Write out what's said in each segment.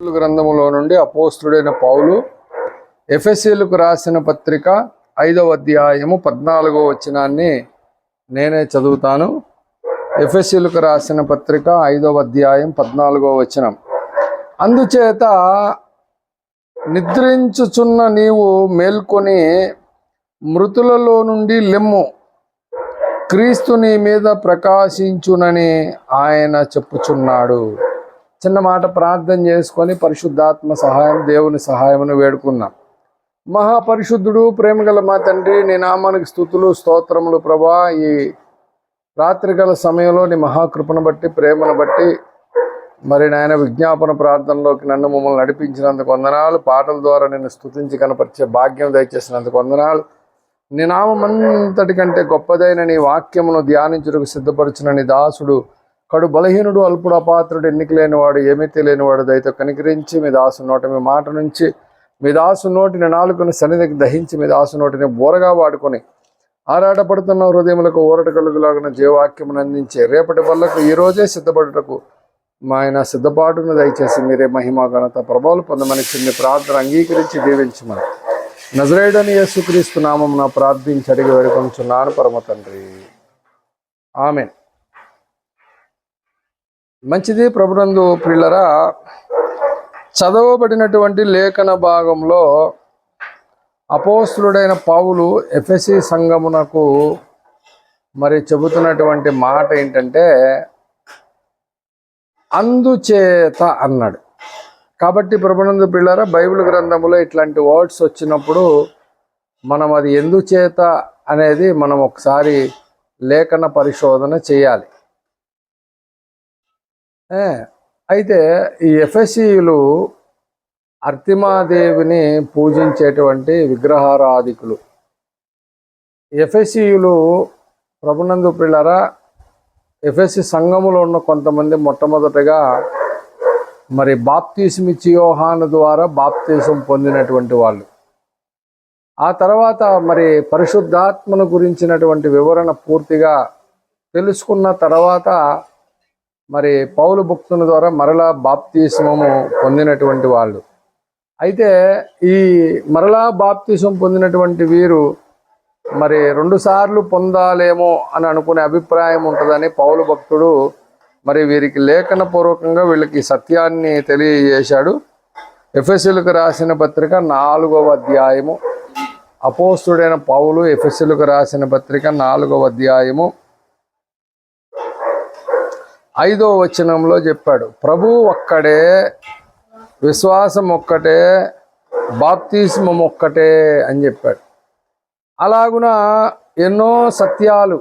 గ్రంథములో నుండి అపోస్తుడైన పౌలు ఎఫెసీయులకు రాసిన పత్రిక 5వ అధ్యాయము 14వ వచనాన్ని నేనే చదువుతాను. ఎఫెసీయులకు రాసిన పత్రిక 5వ అధ్యాయం 14వ వచనం. అందుచేత నిద్రించుచున్న నీవు మేల్కొని మృతులలో నుండి లెమ్ము, క్రీస్తు నీ మీద ప్రకాశించునని ఆయన చెప్పుచున్నాడు. చిన్న మాట ప్రార్థన చేసుకొని పరిశుద్ధాత్మ సహాయం, దేవుని సహాయమును వేడుకున్నాం. మహాపరిశుద్ధుడు, ప్రేమగల మా తండ్రి, నీ నామానికి స్తుతులు స్తోత్రములు ప్రభా. ఈ రాత్రికాల సమయంలో నీ మహాకృపను బట్టి, ప్రేమను బట్టి మరి నాయన విజ్ఞాపన ప్రార్థనలోకి నన్ను మమ్మల్ని నడిపించినందుకు వందనాలు. పాటల ద్వారా నిన్ను స్తుతించి కనపరిచే భాగ్యం దయచేసినందుకు వందనాలు. నీ నామంతటి కంటే గొప్పదైన నీ వాక్యమును ధ్యానించుటకు సిద్ధపరిచిన నీ దాసుడు, కడు బలహీనుడు, అల్పుడు, అపాత్రుడు, ఎన్నిక లేనివాడు, ఏమీ తెలియనివాడు, దయతో కనికరించి మీ దాసు నోట మీ మాట నుంచి మీ దాసు నోటిని నాలుకను సన్నిధికి దహించి మీ దాసు నోటిని బోరగా వాడుకొని ఆరాటపడుతున్న హృదయములకు ఊరట కలుగులాగిన జీవవాక్యమును అందించే రేపటి వల్లకు ఈరోజే సిద్ధపడుటకు మా ఆయన సిద్ధపాటును దయచేసి మీరే మహిమ ఘనత ప్రభావాలు పొందమని చిన్న ప్రార్థన అంగీకరించి దీవించమని నజరేయుడైన యేసుక్రీస్తు నామమున ప్రార్థించి అడిగి వేడుకొనుచున్నాను పరమ తండ్రి, ఆమేన్. మంచిది. ప్రభునందు ప్రియులరా, చదవబడినటువంటి లేఖన భాగంలో అపోస్తులుడైన పౌలు ఎఫెసీ సంఘమునకు మరి చెబుతున్నటువంటి మాట ఏంటంటే అందుచేత అన్నాడు. కాబట్టి ప్రభునందు ప్రియులరా, బైబిల్ గ్రంథంలో ఇట్లాంటి వర్డ్స్ వచ్చినప్పుడు మనం అది ఎందుచేత అనేది మనం ఒకసారి లేఖన పరిశోధన చేయాలి. అయితే ఈ ఎఫెసీయులు అర్తిమాదేవిని పూజించేటువంటి విగ్రహారాధికులు. ఎఫెసీయులు ప్రభునందు ప్రియులారా, ఎఫెసీ సంఘములో ఉన్న కొంతమంది మొట్టమొదటగా మరి బాప్తిస్మిచ్చి యోహాను ద్వారా బాప్తిసం పొందినటువంటి వాళ్ళు. ఆ తర్వాత మరి పరిశుద్ధాత్మను గురించినటువంటి వివరణ పూర్తిగా తెలుసుకున్న తర్వాత మరి పౌలు భక్తుని ద్వారా మరలా బాప్తిస్మము పొందినటువంటి వాళ్ళు. అయితే ఈ మరలా బాప్తిసం పొందినటువంటి వీరు మరి 2 సార్లు పొందాలేమో అని అనుకునే అభిప్రాయం ఉంటుందని పౌలు భక్తుడు మరి వీరికి లేఖన పూర్వకంగా వీళ్ళకి సత్యాన్ని తెలియజేశాడు. ఎఫెసీయులకు రాసిన పత్రిక 4వ అధ్యాయము, అపోస్తుడైన పౌలు ఎఫెసీయులకు రాసిన పత్రిక 4వ అధ్యాయము 5వ వచనంలో చెప్పాడు, ప్రభు ఒక్కడే, విశ్వాసం ఒక్కటే, బాప్తిస్మం ఒక్కటే అని చెప్పాడు. అలాగున ఎన్నో సత్యాలు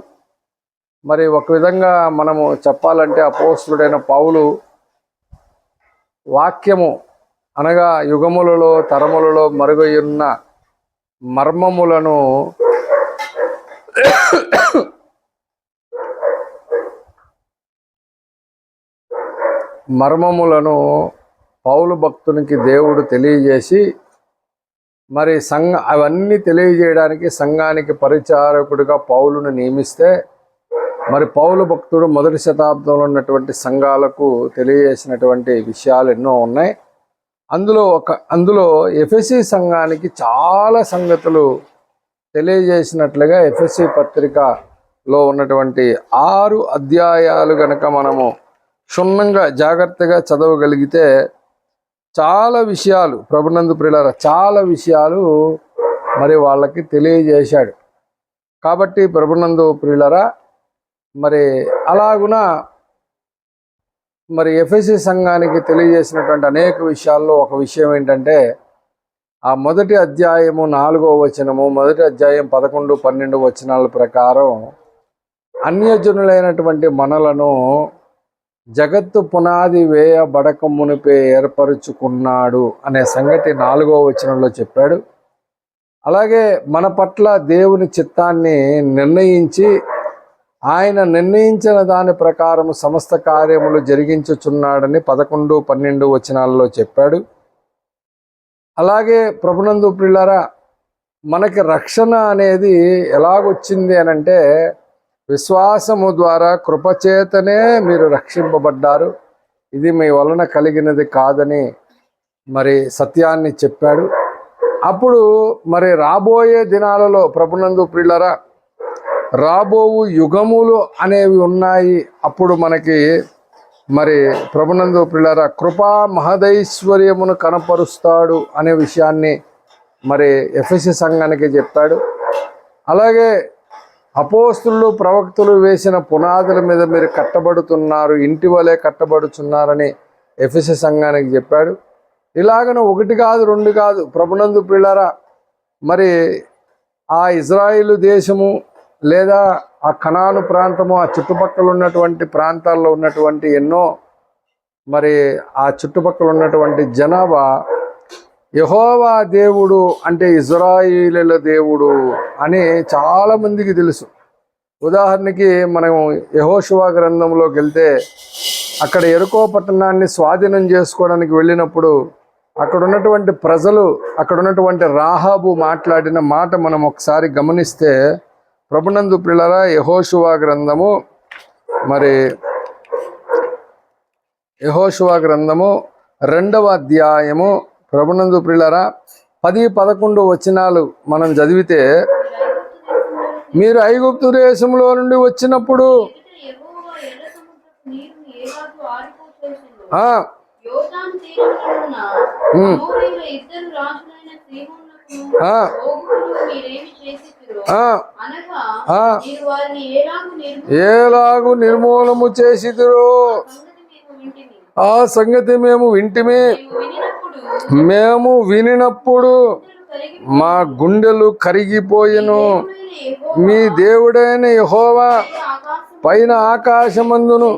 మరి ఒక విధంగా మనము చెప్పాలంటే అపోస్తుడైన పౌలు వాక్యము అనగా యుగములలో తరములలో మరుగయున్న మర్మములను పౌలు భక్తునికి దేవుడు తెలియజేసి మరి అవన్నీ తెలియజేయడానికి సంఘానికి పరిచారకుడిగా పౌలును నియమిస్తే మరి పౌలు భక్తుడు మొదటి శతాబ్దంలో ఉన్నటువంటి సంఘాలకు తెలియజేసినటువంటి విషయాలు ఎన్నో ఉన్నాయి. అందులో ఎఫెసీ సంఘానికి చాలా సంగతులు తెలియజేసినట్లుగా ఎఫెసీ పత్రికలో ఉన్నటువంటి 6 అధ్యాయాలు గనక మనము క్షుణ్ణంగా జాగ్రత్తగా చదవగలిగితే చాలా విషయాలు, ప్రభునందు ప్రియులారా, చాలా విషయాలు మరి వాళ్ళకి తెలియజేశాడు. కాబట్టి ప్రభునందు ప్రియులారా, మరి అలాగున మరి ఎఫెసీ సంఘానికి తెలియజేసినటువంటి అనేక విషయాల్లో ఒక విషయం ఏంటంటే ఆ మొదటి అధ్యాయము 4వ వచనము, మొదటి అధ్యాయం 11, 12 వచనాల ప్రకారం అన్యజనులైనటువంటి మనలను జగత్తు పునాది వేయబడక మునిపే ఏర్పరుచుకున్నాడు అనే సంగతి 4వ వచనంలో చెప్పాడు. అలాగే మన పట్ల దేవుని చిత్తాన్ని నిర్ణయించి ఆయన నిర్ణయించిన దాని ప్రకారం సమస్త కార్యములు జరిగించుచున్నాడని 11, 12 వచనాలలో చెప్పాడు. అలాగే ప్రభునందు ప్రియులారా, మనకి రక్షణ అనేది ఎలాగొచ్చింది అనంటే విశ్వాసము ద్వారా కృపచేతనే మీరు రక్షింపబడ్డారు, ఇది మీ వలన కలిగినది కాదని మరి సత్యాన్ని చెప్పాడు. అప్పుడు మరి రాబోయే దినాలలో ప్రభునందు ప్రియులారా, రాబోవు యుగములు అనేవి ఉన్నాయి. అప్పుడు మనకి మరి ప్రభునందు ప్రియులారా కృపా మహదైశ్వర్యమును కనపరుస్తాడు అనే విషయాన్ని మరి ఎఫెసీ సంఘానికి చెప్పాడు. అలాగే అపోస్తులు ప్రవక్తలు వేసిన పునాదుల మీద మీరు కట్టబడుతున్నారు, ఇంటి వలె కట్టబడుతున్నారని ఎఫెసీ సంఘానికి చెప్పాడు. ఇలాగన ఒకటి కాదు రెండు కాదు ప్రభునందు ప్రియులారా, మరి ఆ ఇజ్రాయిలు దేశము లేదా ఆ కనాను ప్రాంతము, ఆ చుట్టుపక్కల ఉన్నటువంటి ప్రాంతాల్లో ఉన్నటువంటి ఎన్నో మరి ఆ చుట్టుపక్కల ఉన్నటువంటి జనాభా యెహోవా దేవుడు అంటే ఇజ్రాయిలీల దేవుడు అని చాలామందికి తెలుసు. ఉదాహరణకి మనం యెహోషువ గ్రంథంలోకి వెళ్తే అక్కడ యెరికో పట్టణాన్ని స్వాధీనం చేసుకోవడానికి వెళ్ళినప్పుడు అక్కడ ఉన్నటువంటి ప్రజలు, అక్కడ ఉన్నటువంటి రాహాబు మాట్లాడిన మాట మనం ఒకసారి గమనిస్తే ప్రభునందు ప్రియులారా, యెహోషువ గ్రంథము మరి యెహోషువ గ్రంథము 2వ అధ్యాయము ప్రభునందు ప్రియులారా 10-11 వచనాలు మనం చదివితే, మీరు ఐగుప్తు దేశంలో నుండి వచ్చినప్పుడు ఏలాగు నిర్మూలము చేసిదురో ఆ సంగతి మేము వింటిమి. మేము వినినప్పుడు మా గుండెలు కరిగిపోయెను. మీ దేవుడైన యెహోవా పైన ఆకాశమందును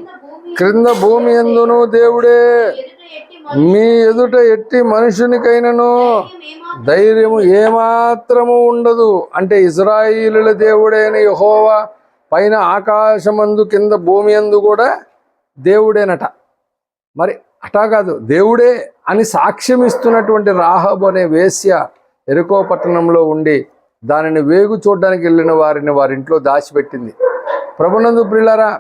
క్రింద భూమి యందును దేవుడే. మీ ఎదుట ఎట్టి మనుషునికైనను ధైర్యము ఏమాత్రము ఉండదు. అంటే ఇజ్రాయిలీల దేవుడైన యెహోవా పైన ఆకాశమందు కింద భూమి యందు కూడా దేవుడేనట. మరి అటా కాదు, దేవుడే అని సాక్ష్యం ఇస్తున్నటువంటి రాహాబు అనే వేశ్య యెరికో పట్టణంలో ఉండి దానిని వేగు చూడడానికి వెళ్ళిన వారిని వారింట్లో దాచిపెట్టింది. ప్రభునందు ప్రియులారా,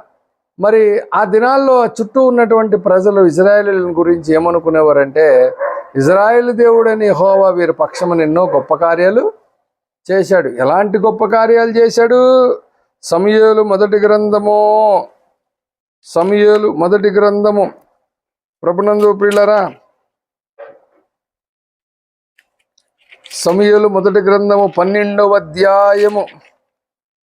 మరి ఆ దినాల్లో చుట్టూ ఉన్నటువంటి ప్రజలు ఇజ్రాయేలీల గురించి ఏమనుకునేవారంటే, ఇజ్రాయేలు దేవుడని యెహోవా వీరి పక్షమున ఎన్నో గొప్ప కార్యాలు చేశాడు. ఎలాంటి గొప్ప కార్యాలు చేశాడు? సమూయేలు మొదటి గ్రంథము ప్రభునందు ప్రియులారా, సమూయేలు మొదటి గ్రంథము 12వ అధ్యాయము,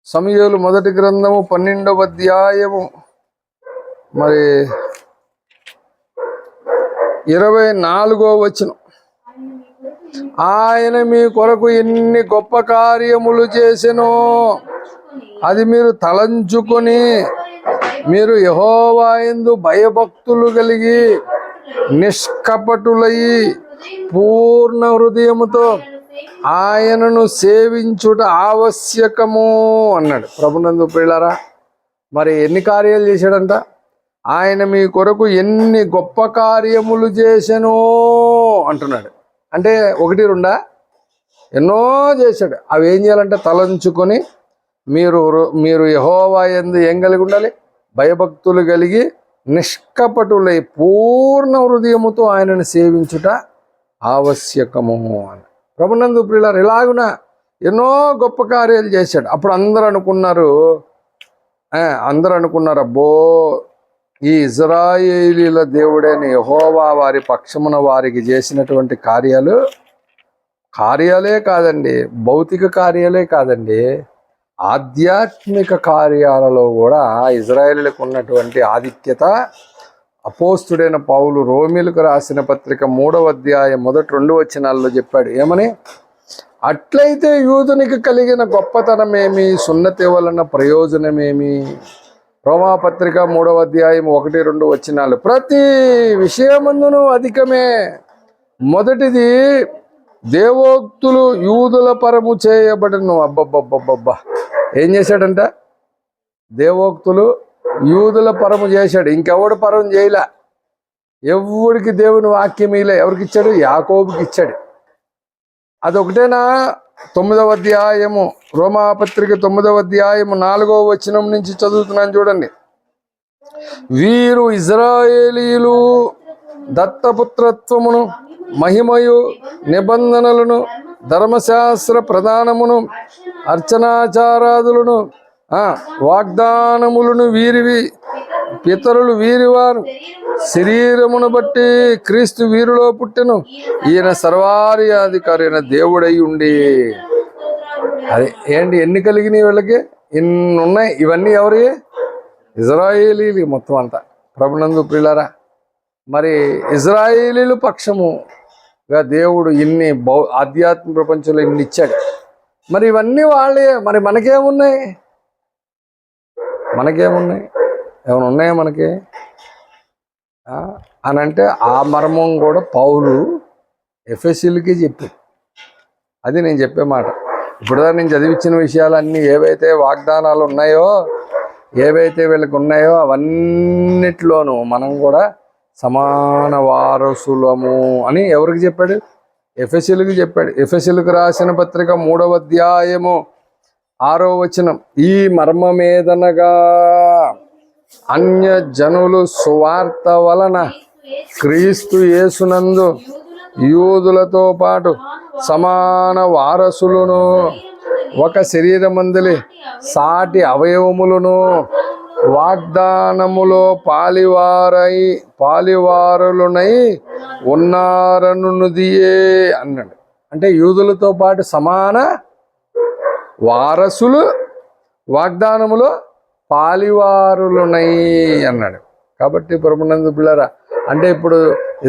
సమూయేలు మొదటి గ్రంథము 12వ అధ్యాయము మరి 24వ వచనం, ఆయన మీ కొరకు ఎన్ని గొప్ప కార్యములు చేసెనో అది మీరు తలంచుకొని మీరు యెహోవా యందు భయభక్తులు కలిగి నిష్కపటులై పూర్ణ హృదయముతో ఆయనను సేవించుట ఆవశ్యకము అన్నాడు. ప్రభునందు ప్రియులారా, మరి ఎన్ని కార్యాలు చేశాడంట? ఆయన మీ కొరకు ఎన్ని గొప్ప కార్యములు చేసెనో అంటున్నాడు. అంటే ఒకటి రెండా? ఎన్నో చేశాడు. అవి ఏం చేయాలంటే తలంచుకొని మీరు యెహోవా యందు ఏం కలిగి ఉండాలి? భయభక్తులు కలిగి నిష్కపటులై పూర్ణ హృదయముతో ఆయనను సేవించుట ఆవశ్యకము అని. ప్రభునందు ప్రియులారా, ఇలాగున ఎన్నో గొప్ప కార్యాలు చేశాడు. అప్పుడు అందరూ అనుకున్నారు, అబ్బో ఈ ఇజ్రాయేలీల దేవుడైన యెహోవా వారి పక్షమున వారికి చేసినటువంటి కార్యాలే కాదండి, భౌతిక కార్యాలే కాదండి, ఆధ్యాత్మిక కార్యాలలో కూడా ఇజ్రాయేలీలకు ఉన్నటువంటి ఆధిక్యత అపోస్తుడైన పౌలు రోమీలకు రాసిన పత్రిక 3వ అధ్యాయం మొదటి 2 వచనాల్లో చెప్పాడు. ఏమని? అట్లయితే యూదునికి కలిగిన గొప్పతనమేమి, సున్నతి వలన ప్రయోజనమేమి? రోమాపత్రిక 3వ అధ్యాయం 1-2 వచనాలు, ప్రతి విషయమందును అధికమే. మొదటిది దేవోక్తులు యూదుల పరము చేయబడను. అబ్బబ్బబ్బబ్బబ్బా, ఏం చేశాడంట? దేవోక్తులు యూదుల పరము చేశాడు. ఇంకెవడు పరం చేయలే. ఎవడికి దేవుని వాక్యం ఇలా ఎవరికి ఇచ్చాడు? యాకోబుకి ఇచ్చాడు. అదొకటేనా? 9వ అధ్యాయము, రోమాపత్రిక 9వ అధ్యాయము 4వ వచనం నుంచి చదువుతున్నాను చూడండి. వీరు ఇజ్రాయేలీలు దత్తపుత్రత్వమును మహిమయు నిబంధనలను ధర్మశాస్త్ర ప్రధానమును అర్చనాచారాదులను వాగ్దానములను వీరివి పితరులు వీరివారు శరీరమును బట్టి క్రీస్తు వీరిలో పుట్టెను. ఈయన సర్వాధికారి అయిన దేవుడై ఉండి. అదే ఏంటి ఎన్ని కలిగినాయి వీళ్ళకి? ఇన్ని ఉన్నాయి. ఇవన్నీ ఎవరి? ఇజ్రాయేలీలు మొత్తం అంతా. ప్రభునందు ప్రియులారా, మరి ఇజ్రాయేలీలు పక్షముగా దేవుడు ఇన్ని ఆధ్యాత్మిక ప్రపంచంలో ఇన్ని ఇచ్చాడు. మరి ఇవన్నీ వాళ్ళే. మరి మనకేమున్నాయి? ఏమైనా ఉన్నాయా మనకి అని అంటే ఆ మర్మం కూడా పౌలు ఎఫెసీయులకి చెప్పాడు. అది నేను చెప్పే మాట. ఇప్పుడు నేను చదివించిన విషయాలన్నీ ఏవైతే వాగ్దానాలు ఉన్నాయో, ఏవైతే వీళ్ళకి ఉన్నాయో అవన్నిట్లోనూ మనం కూడా సమాన వారసులము అని ఎవరికి చెప్పాడు? ఎఫెసీయులకి చెప్పాడు. ఎఫెసీయులకు రాసిన పత్రిక 3వ అధ్యాయము 6వ వచనం, ఈ మర్మమేదనగా అన్యజనులు సువార్త వలన క్రీస్తు యేసునందు యూదులతో పాటు సమాన వారసులను, ఒక శరీరమందలి సాటి అవయవములను వాగ్దానములో పాలివారులనై ఉన్నారనుదియే అన్నాడు. అంటే యూదులతో పాటు సమాన వారసులు, వాగ్దానములో పాలివారులనై అన్నాడు. కాబట్టి ప్రభునందు పిల్లరా, అంటే ఇప్పుడు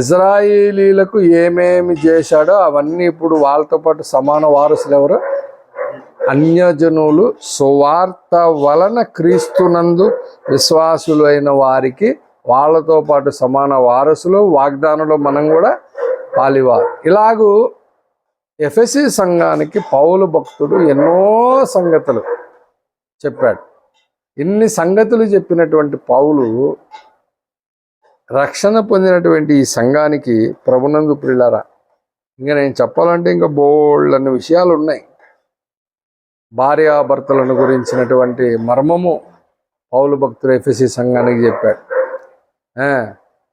ఇజ్రాయేలీలకు ఏమేమి చేశాడో అవన్నీ ఇప్పుడు వాళ్ళతో పాటు సమాన వారసులు ఎవరు? అన్యజనులు సువార్త వలన క్రీస్తునందు విశ్వాసులు అయిన వారికి వాళ్ళతో పాటు సమాన వారసులు, వాగ్దానంలో మనం కూడా పాలివారు. ఇలాగూ ఎఫెసీ సంఘానికి పౌలు భక్తుడు ఎన్నో సంగతులు చెప్పాడు. ఇన్ని సంగతులు చెప్పినటువంటి పౌలు రక్షణ పొందినటువంటి ఈ సంఘానికి ప్రభునందు ప్రియులారా, ఇంకా నేను చెప్పాలంటే ఇంకా బోల్డన్ని విషయాలు ఉన్నాయి. భార్యాభర్తలను గురించినటువంటి మర్మము పౌలు భక్తుడు ఎఫెసీ సంఘానికి చెప్పాడు.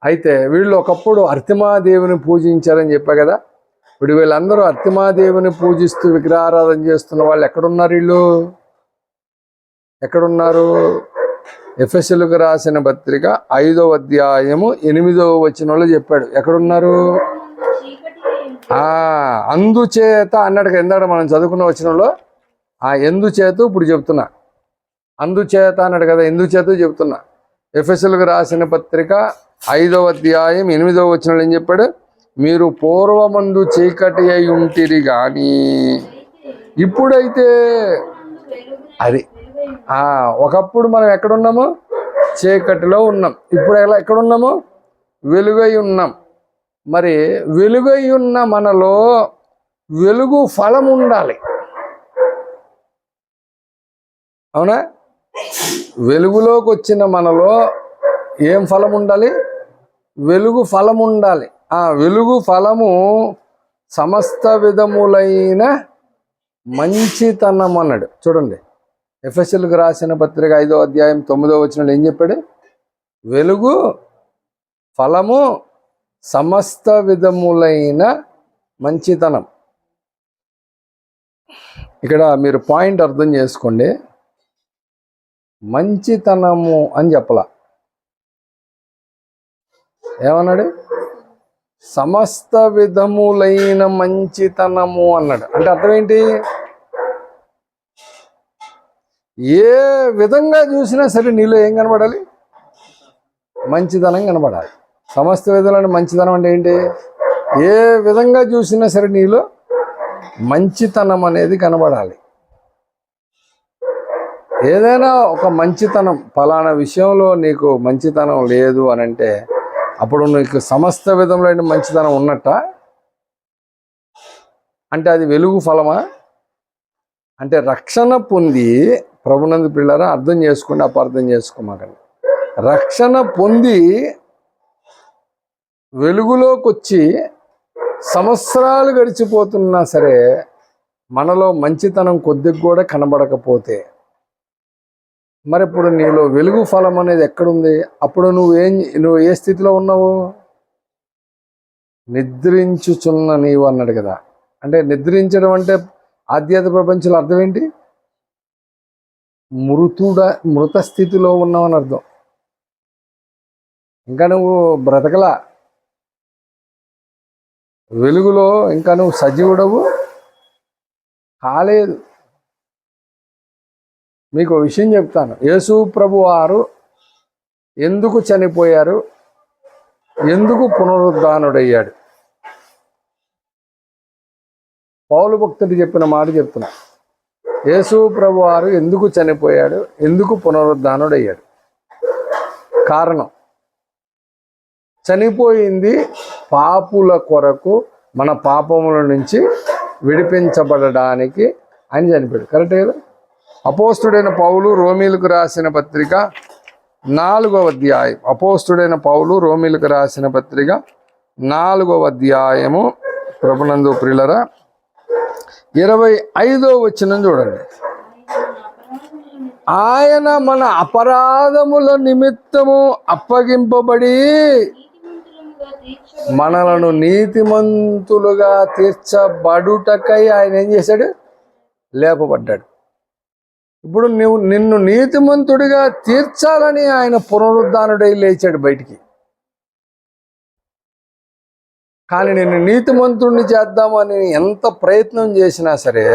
అయితే వీళ్ళు ఒకప్పుడు అర్తిమాదేవిని పూజించారని చెప్పా కదా. ఇప్పుడు వీళ్ళందరూ అర్తిమాదేవిని పూజిస్తూ విగ్రహారాధన చేస్తున్న వాళ్ళు ఎక్కడున్నారు? వీళ్ళు ఎక్కడున్నారు? ఎఫెసీయులకు రాసిన పత్రిక 5వ అధ్యాయము 8వ వచనంలో చెప్పాడు. ఎక్కడున్నారు? అందుచేత అన్నాడు కదా ఇందాక మనం చదువుకున్న వచనంలో. ఎందుచేత ఇప్పుడు చెప్తున్నా. అందుచేత అన్నాడు కదా, ఎందుచేత చెప్తున్నా. ఎఫెసీయులకు రాసిన పత్రిక 5వ అధ్యాయం 8వ వచనంలో ఏం చెప్పాడు? మీరు పూర్వమందు చీకటి అయి ఉంటిరి కానీ ఇప్పుడైతే అది ఒకప్పుడు మనం ఎక్కడున్నాము? చీకటిలో ఉన్నాం. ఇప్పుడు ఎక్కడున్నాము? వెలుగై ఉన్నాం. మరి వెలుగై ఉన్న మనలో వెలుగు ఫలం ఉండాలి. అవునా? వెలుగులోకి వచ్చిన మనలో ఏం ఫలం ఉండాలి? వెలుగు ఫలం ఉండాలి. వెలుగు ఫలము సమస్త విధములైన మంచితనం అన్నాడు. చూడండి, ఎఫెసీయులకు రాసిన పత్రిక 5వ అధ్యాయం 9వ వచనంలో ఏం చెప్పాడు? వెలుగు ఫలము సమస్త విధములైన మంచితనం. ఇక్కడ మీరు పాయింట్ అర్థం చేసుకోండి. మంచితనము అని చెప్పలా, ఏమన్నాడు? సమస్త విధములైన మంచితనము అన్నాడు. అంటే అర్థం ఏంటి? ఏ విధంగా చూసినా సరే నీలో ఏం కనబడాలి? మంచితనం కనబడాలి. సమస్త విధములైన మంచితనం అంటే ఏంటి? ఏ విధంగా చూసినా సరే నీలో మంచితనం అనేది కనబడాలి. ఏదైనా ఒక మంచితనం, ఫలానా విషయంలో నీకు మంచితనం లేదు అని అంటే అప్పుడు నీకు సమస్త విధములైన మంచితనం ఉన్నట్ట. అంటే అది వెలుగు ఫలమా? అంటే రక్షణ పొంది, ప్రభునందు పిల్లరా అర్థం చేసుకోండి, అపార్థం చేసుకోమాకండి. రక్షణ పొంది వెలుగులోకి వచ్చి సంవత్సరాలు గడిచిపోతున్నా సరే మనలో మంచితనం కొద్దిగా కూడా కనబడకపోతే మరి ఇప్పుడు నీలో వెలుగు ఫలం అనేది ఎక్కడుంది? అప్పుడు నువ్వు ఏ స్థితిలో ఉన్నావు? నిద్రించుచున్న నీవు అన్నాడు కదా. అంటే నిద్రించడం అంటే ఆధ్యాత్మిక ప్రపంచంలో అర్థం ఏంటి? మృత స్థితిలో ఉన్నావని అర్థం. ఇంకా నువ్వు బ్రతకలా, వెలుగులో ఇంకా నువ్వు సజీవుడవు కాలేదు. మీకు విషయం చెప్తాను. యేసు ప్రభు వారు ఎందుకు చనిపోయారు, ఎందుకు పునరుద్ధానుడయ్యాడు? పౌలు భక్తుడు చెప్పిన మాట చెప్తున్నా. యేసు ప్రభు వారు ఎందుకు చనిపోయాడు, ఎందుకు పునరుద్ధానుడయ్యాడు? కారణం, చనిపోయింది పాపుల కొరకు, మన పాపముల నుంచి విడిపించబడడానికి ఆయన చనిపోయాడు. కరెక్టే కదా? అపోస్తుడైన పౌలు రోమీలకు రాసిన పత్రిక 4వ అధ్యాయం. అపోస్తుడైన పౌలు రోమీలకు రాసిన పత్రిక 4వ అధ్యాయము ప్రభునందు ప్రియులరా 25వ వచనం చూడండి. ఆయన మన అపరాధముల నిమిత్తము అప్పగింపబడి మనలను నీతిమంతులుగా తీర్చబడుటకై ఆయన ఏం చేశాడు? లేపబడ్డాడు. ఇప్పుడు నిన్ను నీతిమంతుడిగా తీర్చాలని ఆయన పునరుద్ధానుడై లేచాడు బయటికి. కానీ నిన్ను నీతిమంతుడిని చేద్దామని ఎంత ప్రయత్నం చేసినా సరే,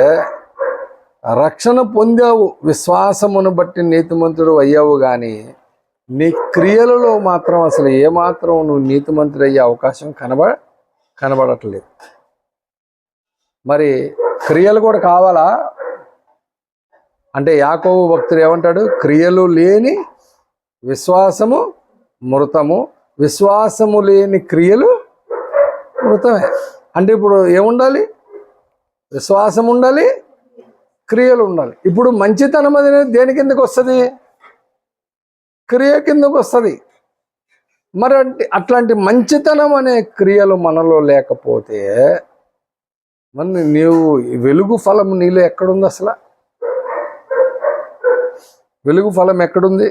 రక్షణ పొందావు, విశ్వాసమును బట్టి నీతిమంతుడు అయ్యావు, కానీ నీ క్రియలలో మాత్రం అసలు ఏమాత్రం నువ్వు నీతిమంతుడు అయ్యే అవకాశం కనబడట్లేదు. మరి క్రియలు కూడా కావాలా అంటే యాకోబు భక్తుడు ఏమంటాడు? క్రియలు లేని విశ్వాసము మృతము, విశ్వాసము లేని క్రియలు మృతమే. అంటే ఇప్పుడు ఏముండాలి? విశ్వాసం ఉండాలి, క్రియలు ఉండాలి. ఇప్పుడు మంచితనం అనేది దేని కిందకు వస్తుంది? క్రియ కిందకు వస్తుంది. మరి అట్లాంటి మంచితనం అనే క్రియలు మనలో లేకపోతే మరి నీవు వెలుగు ఫలం నీలో ఎక్కడుంది? అసలు వెలుగు ఫలం ఎక్కడుంది?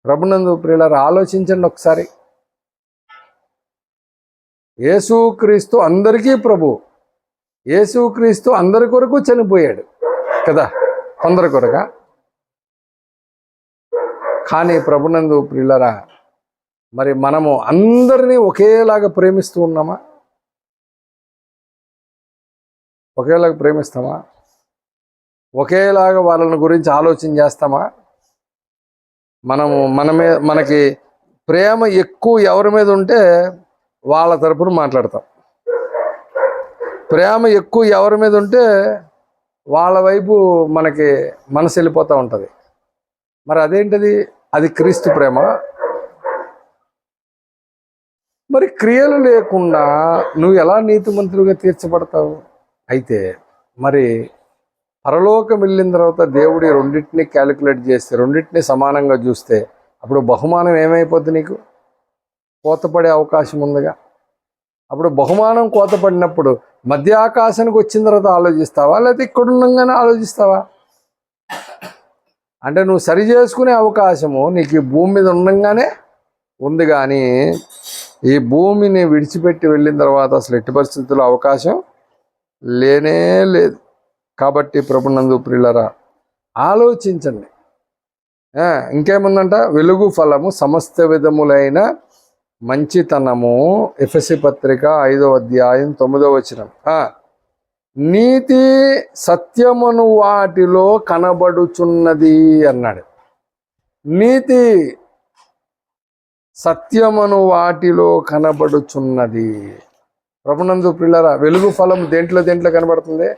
ప్రభునందు ప్రియులారా ఆలోచించండి ఒకసారి. యేసుక్రీస్తు అందరికీ ప్రభు, యేసుక్రీస్తు అందరి కొరకు చనిపోయాడు కదా, కొందరి కొరక. కానీ ప్రభునందు ప్రియులారా మరి మనము అందరినీ ఒకేలాగా ప్రేమిస్తూ ఉన్నామా? ఒకేలాగా ప్రేమిస్తామా? ఒకేలాగా వాళ్ళని గురించి ఆలోచన చేస్తామా? మనకి ప్రేమ ఎక్కువ ఎవరి మీద ఉంటే వాళ్ళ తరపున మాట్లాడతాం. ప్రేమ ఎక్కువ ఎవరి మీద ఉంటే వాళ్ళ వైపు మనకి మనసు వెళ్ళిపోతూ ఉంటుంది. మరి అదేంటిది? అది క్రీస్తు ప్రేమ. మరి క్రియలు లేకుండా నువ్వు ఎలా నీతిమంతులుగా తీర్చబడతావు? అయితే మరి పరలోకం వెళ్ళిన తర్వాత దేవుడి రెండింటిని క్యాలిక్యులేట్ చేస్తే, రెండింటిని సమానంగా చూస్తే అప్పుడు బహుమానం ఏమైపోద్ది? నీకు కోతపడే అవకాశం ఉందిగా. అప్పుడు బహుమానం కోతపడినప్పుడు మధ్య ఆకాశానికి వచ్చిన తర్వాత ఆలోచిస్తావా, లేకపోతే ఇక్కడ ఉండగానే ఆలోచిస్తావా? అంటే నువ్వు సరి చేసుకునే అవకాశము నీకు ఈ భూమి మీద ఉండగానే ఉంది, కానీ ఈ భూమిని విడిచిపెట్టి వెళ్ళిన తర్వాత అసలు ఎట్టి పరిస్థితుల్లో అవకాశం లేనే లేదు. కాబట్టి ప్రభునందు ప్రియులారా ఆలోచించండి. ఇంకేముందంట? వెలుగు ఫలము సమస్త విధములైన మంచితనము. ఎఫెసీ పత్రిక 5వ అధ్యాయం 9వ వచనం. నీతి సత్యమును వాటిలో కనబడుచున్నది అన్నాడు. నీతి సత్యమును వాటిలో కనబడుచున్నది. ప్రభునందు ప్రియులారా వెలుగు ఫలం దేంట్లో కనబడుతుంది?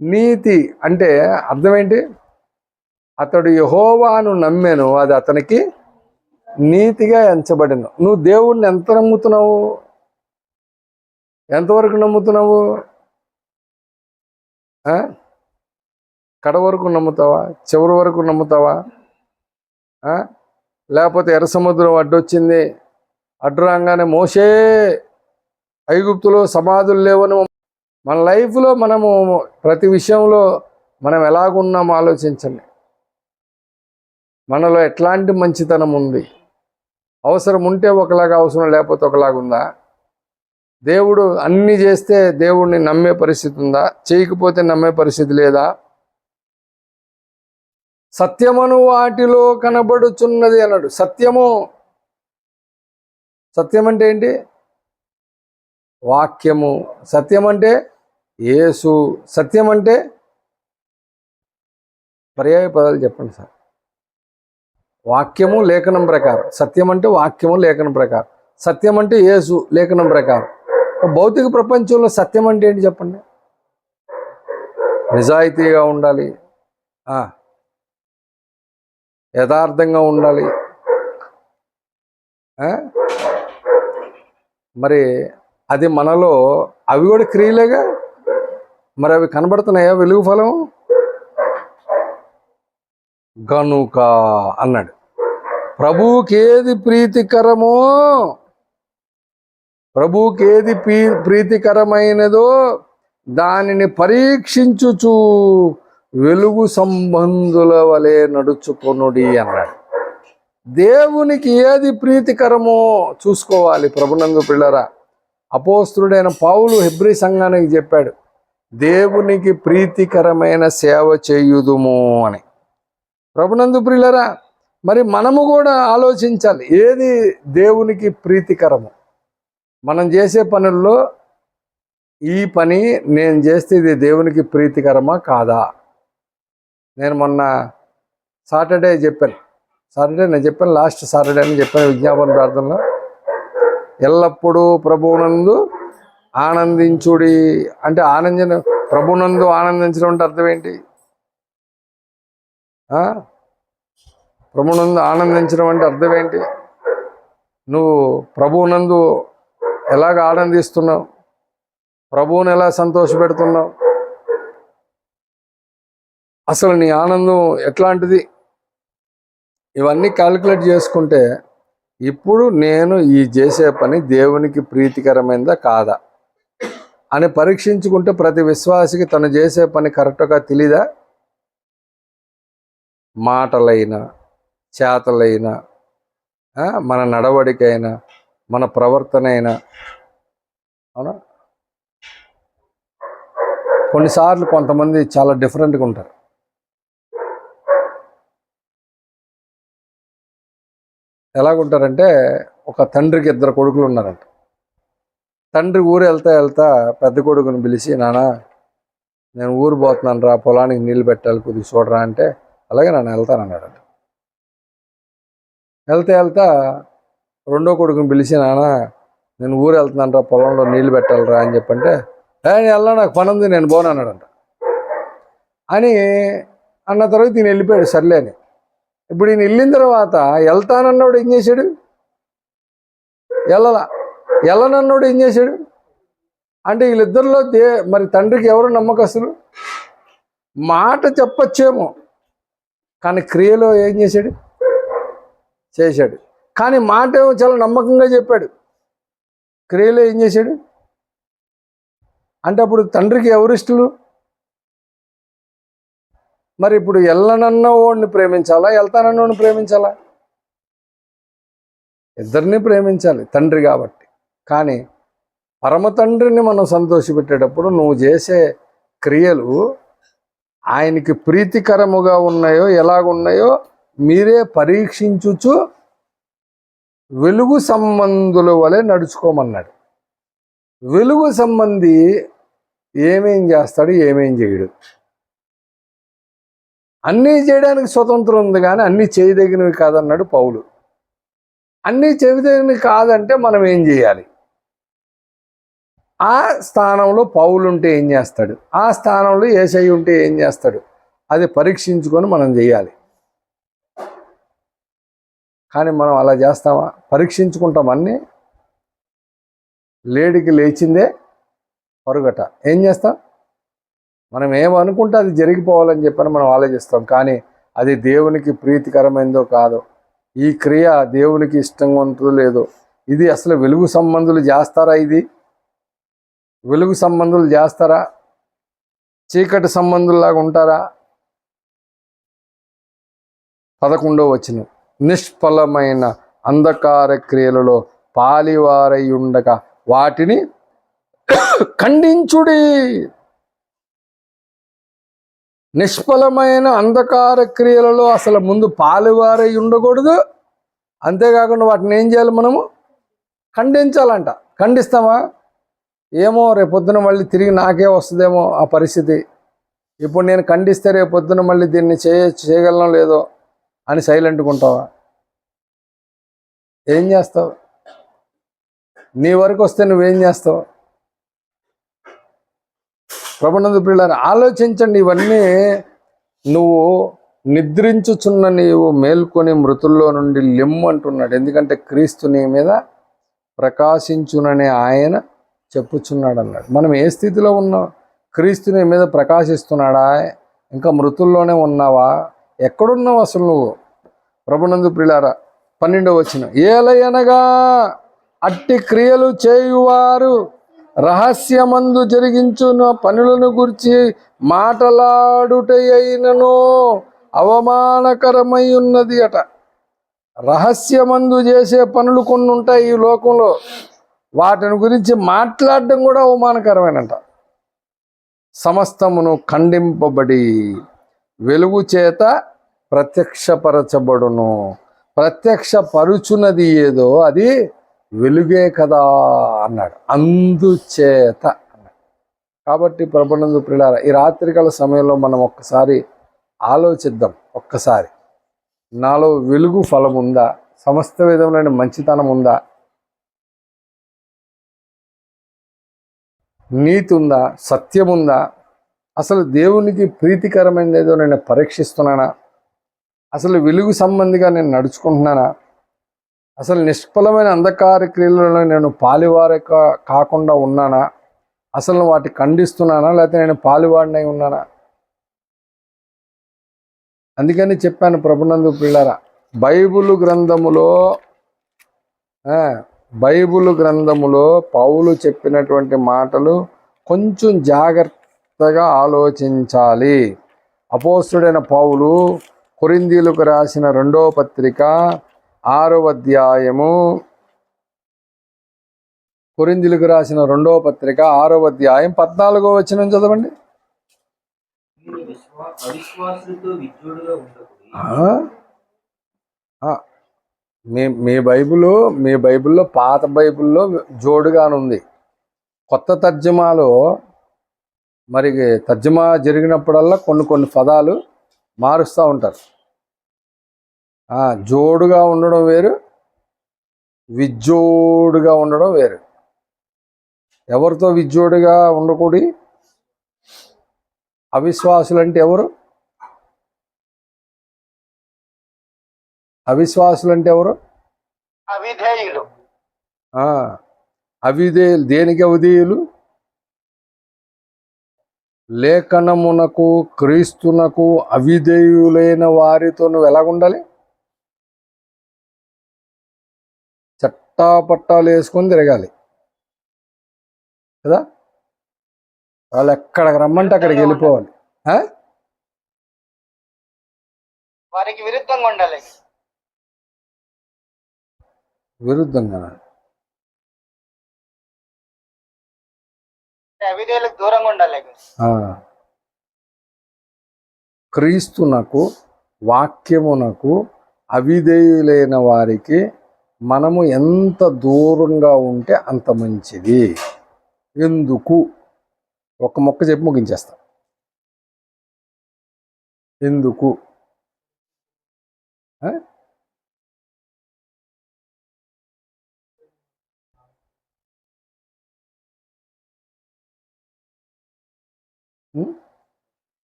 నీతి అంటే అర్థం ఏంటి? అతడు యెహోవాను నమ్మెను, అది అతనికి నీతిగా ఎంచబడెను. నువ్వు దేవుణ్ణి ఎంత నమ్ముతున్నావు? ఎంతవరకు నమ్ముతున్నావు? కడ వరకు నమ్ముతావా? చివరి వరకు నమ్ముతావా? లేకపోతే ఎర్ర సముద్రం అడ్డొచ్చింది, అడ్డు రాగానే మోషే ఐగుప్తులో సమాధులు లేవని మన లైఫ్లో మనము ప్రతి విషయంలో మనం ఎలాగున్నామో ఆలోచించండి. మనలో ఎట్లాంటి మంచితనం ఉంది? అవసరం ఉంటే ఒకలాగా, అవసరం లేకపోతే ఒకలాగా ఉందా? దేవుడు అన్ని చేస్తే దేవుడిని నమ్మే పరిస్థితి ఉందా? చేయకపోతే నమ్మే పరిస్థితి లేదా? సత్యమను వాటిలో కనబడుచున్నది అన్నాడు. సత్యం అంటే ఏంటి? వాక్యము. సత్యం అంటే యేసు. సత్యం అంటే పర్యాయ పదాలు చెప్పండి సార్. వాక్యము లేఖనం ప్రకారం. సత్యం అంటే వాక్యము లేఖనం ప్రకారం. సత్యం అంటే యేసు లేఖనం ప్రకారం. భౌతిక ప్రపంచంలో సత్యం అంటే ఏంటి చెప్పండి? నిజాయితీగా ఉండాలి, యథార్థంగా ఉండాలి. మరి అది మనలో అవి కూడా క్రియలేగా. మరి అవి కనబడుతున్నాయా? వెలుగు ఫలం గనుక అన్నాడు. ప్రభువుకి ఏది ప్రీతికరమైనదో దానిని పరీక్షించుచు వెలుగు సంబంధుల వలె నడుచుకొనుడి అన్నాడు. దేవునికి ఏది ప్రీతికరమో చూసుకోవాలి ప్రభునందు పిల్లరా. అపోస్తుడైన పౌలు హెబ్రీ సంఘానికి చెప్పాడు, దేవునికి ప్రీతికరమైన సేవ చేయుదుము అని. ప్రభునందు పిల్లరా, మరి మనము కూడా ఆలోచించాలి, ఏది దేవునికి ప్రీతికరము. మనం చేసే పనుల్లో ఈ పని నేను చేస్తే ఇది దేవునికి ప్రీతికరమా కాదా? నేను మొన్న సాటర్డే నేను చెప్పాను, లాస్ట్ సాటర్డే అని చెప్పాను విజ్ఞాపన ప్రార్థనలో, ఎల్లప్పుడూ ప్రభువునందు ఆనందించుడి అంటే ప్రభువునందు ఆనందించడం అంటే అర్థం ఏంటి? ప్రభువునందు ఆనందించడం అంటే అర్థం ఏంటి? నువ్వు ప్రభువునందు ఎలాగ ఆనందిస్తున్నావు? ప్రభువుని ఎలా సంతోషపెడుతున్నావు? అసలు నీ ఆనందం ఎట్లాంటిది? ఇవన్నీ క్యాలిక్యులేట్ చేసుకుంటే ఇప్పుడు నేను ఈ చేసే పని దేవునికి ప్రీతికరమైందా కాదా అని పరీక్షించుకుంటే ప్రతి విశ్వాసికి తను చేసే పని కరెక్ట్గా తెలీదా? మాటలైనా చేతలైనా మన నడవడికైనా మన ప్రవర్తన అయినా. అవునా? కొన్నిసార్లు కొంతమంది చాలా డిఫరెంట్గా ఉంటారు. ఎలాగుంటారంటే, ఒక తండ్రికి 2 కొడుకులు ఉన్నారంట. తండ్రి ఊరు వెళ్తా పెద్ద కొడుకుని పిలిచి, నాన్న నేను ఊరు పోతున్నాను రా, పొలానికి నీళ్ళు పెట్టాలి, కొద్దిగా చూడరా అంటే, అలాగే నాన్న వెళ్తానన్నాడంట. వెళ్తా రెండో కొడుకుని పిలిచి, నాన్న నేను ఊరు వెళ్తున్నాను రా, పొలంలో నీళ్ళు పెట్టాలిరా అని చెప్పంటే, నేను వెళ్ళా, నాకు పని ఉంది, నేను పోను అన్నాడంట. అని అన్న తర్వాత ఈయన వెళ్ళిపోయాడు, సర్లే అని. ఇప్పుడు ఈయన వెళ్ళిన తర్వాత వెళ్తానన్నాడు ఏం చేశాడు? వెళ్ళనన్నాడు ఏం చేశాడు? అంటే వీళ్ళిద్దరిలో మరి తండ్రికి ఎవరు నమ్మకస్తులు? మాట చెప్పచ్చేమో, కానీ క్రియలో ఏం చేశాడు. కానీ మాట ఏమో చాలా నమ్మకంగా చెప్పాడు, క్రియలో ఏం చేశాడు? అంటే అప్పుడు తండ్రికి ఎవరు ఇష్టలు? మరి ఇప్పుడు వెళ్ళనన్న వాడిని ప్రేమించాలా, వెళ్తానన్నోడిని ప్రేమించాలా? ఇద్దరిని ప్రేమించాలి, తండ్రి కాబట్టి. కానీ పరమ తండ్రిని మనం సంతోషపెట్టేటప్పుడు నువ్వు చేసే క్రియలు ఆయనకి ప్రీతికరముగా ఉన్నాయో ఎలాగున్నాయో మీరే పరీక్షించుచు వెలుగు సంబంధుల వలె నడుచుకోమన్నాడు. వెలుగు సంబంధి ఏమేం చేస్తాడు, ఏమేం చేయడు? అన్నీ చేయడానికి స్వతంత్రం ఉంది, కానీ అన్నీ చేయదగినవి కాదన్నాడు పౌలు. అన్నీ చేయదగినవి కాదంటే మనం ఏం చేయాలి? ఆ స్థానంలో పౌలు ఉంటే ఏం చేస్తాడు, ఆ స్థానంలో యేసయ్య ఉంటే ఏం చేస్తాడు, అది పరీక్షించుకొని మనం చేయాలి. కానీ మనం అలా చేస్తామా? పరీక్షించుకుంటాం అన్నీ. లేడికి లేచిందే పరుగట. ఏం చేస్తాం? మనం ఏమనుకుంటే అది జరిగిపోవాలని చెప్పని మనం ఆలోచిస్తాం, కానీ అది దేవునికి ప్రీతికరమైందో కాదో, ఈ క్రియ దేవునికి ఇష్టంగా ఉంటుందో లేదో, ఇది అసలు వెలుగు సంబంధులు చేస్తారా? ఇది వెలుగు సంబంధులు చేస్తారా? చీకటి సంబంధుల్లాగా ఉంటారా? 11వ వచనం, నిష్ఫలమైన అంధకార క్రియలలో పాలివారై ఉండక వాటిని ఖండించుడి. నిష్ఫలమైన అంధకార క్రియలలో అసలు ముందు పాలువారై ఉండకూడదు. అంతేకాకుండా వాటిని ఏం చేయాలి? మనము ఖండించాలంట. ఖండిస్తామా? ఏమో రేపొద్దున మళ్ళీ తిరిగి నాకే వస్తుందేమో ఆ పరిస్థితి. ఇప్పుడు నేను ఖండిస్తే రేపొద్దున మళ్ళీ దీన్ని చేయగలను లేదో అని సైలెంట్గా ఉంటావా? ఏం చేస్తావు? నీ వరకు వస్తే నువ్వేం చేస్తావు? ప్రభునందు ప్రియులారా, ఆలోచించండి. ఇవన్నీ నువ్వు నిద్రించుచున్న నీవు మేల్కొని మృతుల్లో నుండి లెమ్ము అంటున్నాడు. ఎందుకంటే క్రీస్తు నీ మీద ప్రకాశించునని ఆయన చెప్పుచున్నాడు అన్నాడు. మనం ఏ స్థితిలో ఉన్నాం? క్రీస్తు నీ మీద ప్రకాశిస్తున్నాడా? ఇంకా మృతుల్లోనే ఉన్నావా? ఎక్కడున్నావు అసలు నువ్వు? ప్రభునందు ప్రియులారా, 12వ వచనం, ఏలయనగా అట్టి క్రియలు చేయువారు రహస్యమందు జరిగించున్న పనులను గురించి మాటలాడుటైనను అవమానకరమై ఉన్నది అట. రహస్యమందు చేసే పనులు కొన్ని ఉంటాయి ఈ లోకంలో, వాటిని గురించి మాట్లాడడం కూడా అవమానకరమేనంట. సమస్తమును ఖండింపబడి వెలుగు చేత ప్రత్యక్షపరచబడును. ప్రత్యక్షపరుచున్నది ఏదో అది వెలుగే కదా అన్నాడు. అందుచేత అన్నాడు. కాబట్టి ప్రభునందు ప్రియులారా, ఈ రాత్రికాల సమయంలో మనం ఒక్కసారి ఆలోచిద్దాం. ఒక్కసారి నాలో వెలుగు ఫలం ఉందా? సమస్త విధములైన మంచితనం ఉందా? నీతి ఉందా? సత్యం ఉందా? అసలు దేవునికి ప్రీతికరమైనది ఏదో నేను పరీక్షిస్తున్నానా? అసలు వెలుగు సంబంధిగా నేను నడుచుకుంటున్నానా? అసలు నిష్ఫలమైన అంధకార క్రియలలో నేను పాలువారే కాకుండా ఉన్నానా? అసలు వాటి ఖండిస్తున్నానా? లేకపోతే నేను పాలువాడినై ఉన్నానా? అందుకని చెప్పాను ప్రభునందు ప్రియులారా, బైబిలు గ్రంథములో పౌలు చెప్పినటువంటి మాటలు కొంచెం జాగ్రత్తగా ఆలోచించాలి. అపోస్తుడైన పౌలు కొరింథీయులకు రాసిన 2వ పత్రిక 6వ అధ్యాయము, కొరింథీయులకు రాసిన 2వ పత్రిక 6వ అధ్యాయం 14వ వచనం చదవండి. మీ బైబిల్లో పాత బైబిల్లో జోడుగానుంది. కొత్త తర్జమాలో మరి తర్జమా జరిగినప్పుడల్లా కొన్ని పదాలు మారుస్తూ ఉంటారు. జోడుగా ఉండడం వేరు, విజ్జోడుగా ఉండడం వేరు. ఎవరితో విజ్జోడుగా ఉండకూడి? అవిశ్వాసులు అంటే ఎవరు? అవిశ్వాసులు అంటే ఎవరు? అవిధేయులు. అవిధేయులు. దేనికి అవిధేయులు? లేఖనమునకు క్రీస్తునకు అవిధేయులైన వారితో నువ్వు ఎలాగుండాలి? చట్టాపట్టాలు వేసుకొని తిరగాలి కదా. వాళ్ళు ఎక్కడికి రమ్మంటే అక్కడికి వెళ్ళిపోవాలి. వారికి విరుద్ధంగా ఉండాలి. విరుద్ధంగా, అవిధేయులకు దూరంగా ఉండాలి. క్రీస్తునకు వాక్యమునకు అవిధేయులైన వారికి మనము ఎంత దూరంగా ఉంటే అంత మంచిది. ఎందుకు? ఒక మొక్క చెప్పి ముగించేస్తా. ఎందుకు?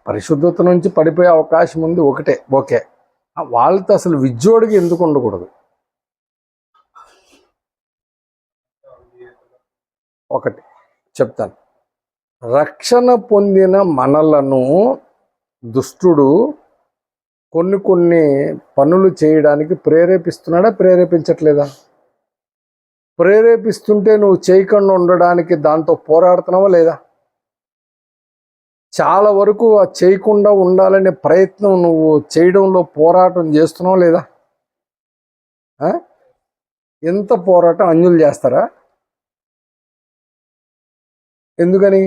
పరిశుద్ధత నుంచి పడిపోయే అవకాశం ఉంది. ఓకే, వాళ్ళతో అసలు విజ్జోడికి ఎందుకు ఉండకూడదు? ఒకటి చెప్తాను. రక్షణ పొందిన మనలను దుష్టుడు కొన్ని పనులు చేయడానికి ప్రేరేపిస్తున్నాడా? ప్రేరేపించట్లేదా? ప్రేరేపిస్తుంటే నువ్వు చేయకుండా ఉండడానికి దాంతో పోరాడుతున్నావా లేదా? చాలా వరకు చేయకుండా ఉండాలనే ప్రయత్నం నువ్వు చేయడంలో పోరాటం చేస్తున్నావు లేదా? ఎంత పోరాటం అన్యులు చేస్తారా? ఎందుకని?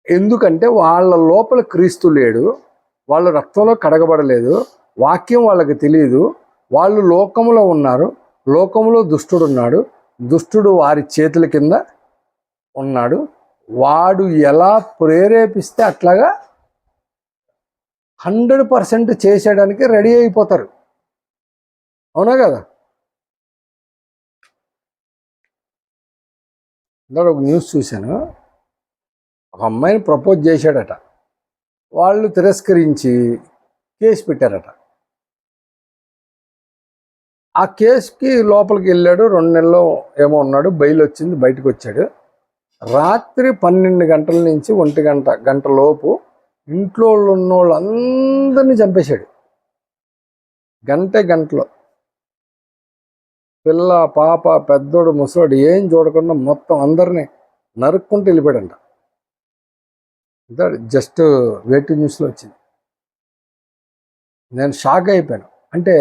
ఎందుకంటే వాళ్ళ లోపల క్రీస్తు లేడు, వాళ్ళ రక్తంలో కడగబడలేదు, వాక్యం వాళ్ళకి తెలియదు, వాళ్ళు లోకములో ఉన్నారు, లోకములో దుష్టుడు ఉన్నాడు, దుష్టుడు వారి చేతుల కింద ఉన్నాడు. వాడు ఎలా ప్రేరేపిస్తే అట్లాగా 100% చేసేయడానికి రెడీ అయిపోతారు. అవునా కదా? ఇందాక ఒక న్యూస్ చూశాను. ఒక అమ్మాయిని ప్రపోజ్ చేశాడట, వాళ్ళు తిరస్కరించి కేసు పెట్టారట. ఆ కేసుకి లోపలికి వెళ్ళాడు, 2 నెలలు ఏమో ఉన్నాడు, బెయిల్ వచ్చింది, బయటకు వచ్చాడు. రాత్రి 12 గంటల నుంచి 1 గంట లోపు ఇంట్లో ఉన్న వాళ్ళందరినీ చంపేశాడు. గంటలో పిల్ల పాప పెద్దోడు ముసలోడు ఏం చూడకుండా మొత్తం అందరినీ నరుక్కుంటూ వెళ్ళిపోయాడంట. జస్ట్ వేటి న్యూస్లో వచ్చింది. నేను షాక్ అయిపోయాను. అంటే